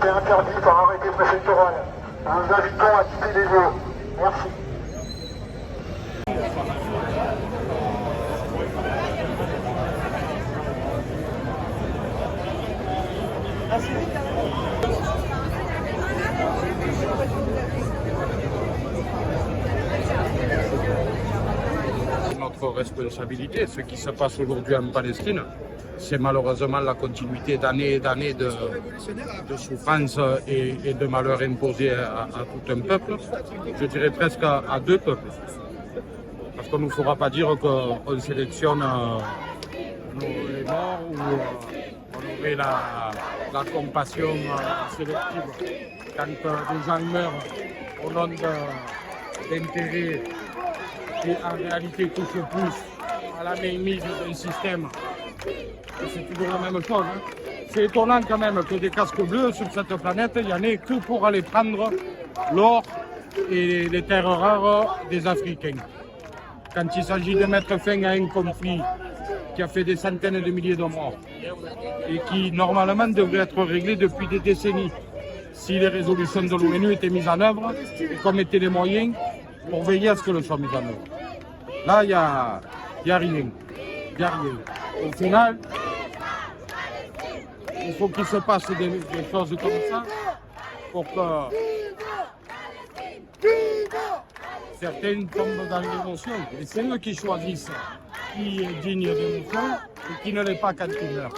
est interdit par arrêté préfectoral. Nous vous invitons à quitter les lieux. Merci. Notre responsabilité, ce qui se passe aujourd'hui en Palestine, c'est malheureusement la continuité d'années et d'années de souffrance et de malheur imposés à tout un peuple, je dirais presque à deux peuples. Parce qu'on ne nous fera pas dire qu'on sélectionne les morts ou on aurait la compassion sélective. Quand des gens meurent au nom d'intérêts et en réalité touchent plus à la mainmise d'un système, c'est toujours la même chose. C'est étonnant quand même que des casques bleus sur cette planète, il n'y en ait que pour aller prendre l'or et les terres rares des Africains. Quand il s'agit de mettre fin à un conflit qui a fait des centaines de milliers de morts et qui normalement devrait être réglé depuis des décennies si les résolutions de l'ONU étaient mises en œuvre et qu'on mettait les moyens pour veiller à ce qu'elles soient mises en œuvre. Là, il n'y a rien. Il n'y a rien. Au final, il faut qu'il se passe des choses comme ça pour que certains tombent dans l'émotion. Et c'est eux qui choisissent qui est digne d'émotion et qui ne l'est pas quand ils meurent.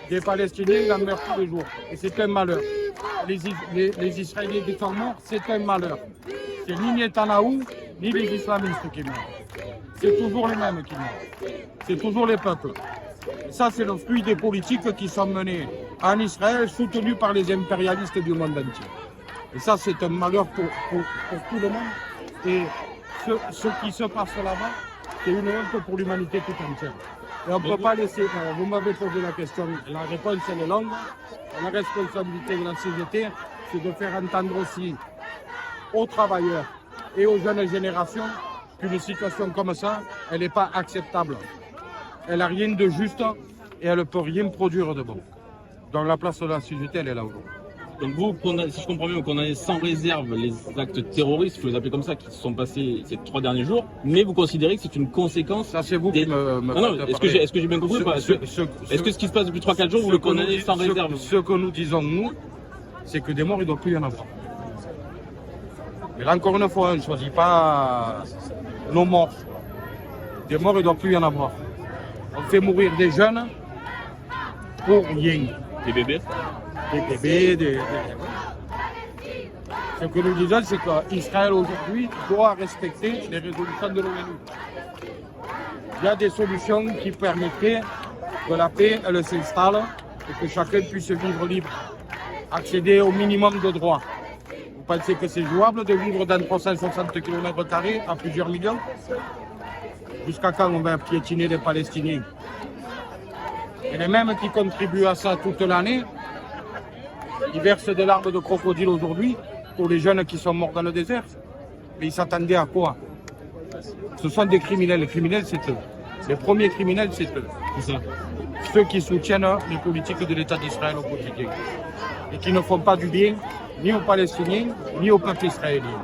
Des Palestiniens, ils en meurent tous les jours. Et c'est un malheur. Les Israéliens qui sont morts, c'est un malheur. C'est ni Netanyahou, ni les islamistes qui meurent. C'est toujours les mêmes qui meurent. C'est toujours les peuples. Et ça, c'est le fruit des politiques qui sont menées en Israël, soutenues par les impérialistes du monde entier. Et ça, c'est un malheur pour tout le monde. Et ce qui se passe là-bas, c'est une honte pour l'humanité tout entière. Et on ne peut pas laisser, vous m'avez posé la question, la réponse elle est longue. La responsabilité de la CGT, c'est de faire entendre aussi aux travailleurs et aux jeunes générations qu'une situation comme ça, elle n'est pas acceptable. Elle n'a rien de juste et elle ne peut rien produire de bon. Donc la place de la CGT, elle est là aujourd'hui. Donc vous, si je comprends bien, vous condamnez sans réserve les actes terroristes, il faut les appeler comme ça, qui se sont passés ces 3 derniers jours, mais vous considérez que c'est une conséquence... Ça, c'est vous qui me non, est-ce que j'ai bien compris ou pas? Est-ce que ce qui se passe depuis 3-4 jours, vous le condamnez sans réserve? Ce que nous disons, nous, c'est que des morts, il ne doit plus y en avoir. Mais là, encore une fois, on ne choisit pas nos morts. Des morts, il ne doit plus y en avoir. On fait mourir des jeunes pour rien. Des bébés? Des bébés, Ce que nous disons, c'est qu'Israël aujourd'hui doit respecter les résolutions de l'ONU. Il y a des solutions qui permettraient que la paix elle s'installe et que chacun puisse vivre libre, accéder au minimum de droits. Vous pensez que c'est jouable de vivre dans 360 km² à plusieurs millions? Jusqu'à quand on va piétiner les Palestiniens? Et les mêmes qui contribuent à ça toute l'année, ils versent des larmes de crocodile aujourd'hui pour les jeunes qui sont morts dans le désert. Mais ils s'attendaient à quoi? Ce sont des criminels. Les criminels, c'est eux. Les premiers criminels, c'est eux. C'est ça. Ceux qui soutiennent les politiques de l'État d'Israël au quotidien. Et qui ne font pas du bien ni aux Palestiniens, ni au peuple israélien.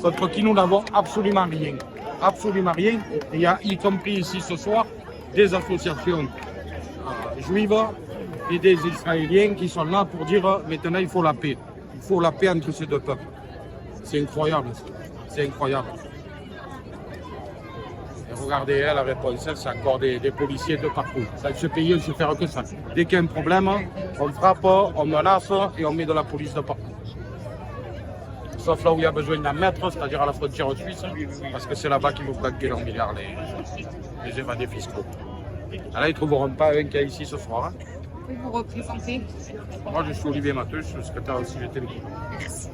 Contre qui nous n'avons absolument rien. Absolument rien. Et il y a, y compris ici ce soir, des associations juives et des Israéliens qui sont là pour dire maintenant il faut la paix. Il faut la paix entre ces deux peuples. C'est incroyable. C'est incroyable. Et regardez, la réponse, c'est encore des policiers de partout. Dans ce pays, on ne sait faire que ça. Dès qu'il y a un problème, on frappe, on menace et on met de la police de partout. Sauf là où il y a besoin d'en mettre, c'est-à-dire à la frontière suisse, parce que c'est là-bas qu'ils vont planquer leurs milliards, les évadés fiscaux. Là, ils ne trouveront pas un cas ici ce soir. Oui, vous représentez? Moi, je suis Olivier Matteux, je suis le secrétaire aussi de Télévision. Merci.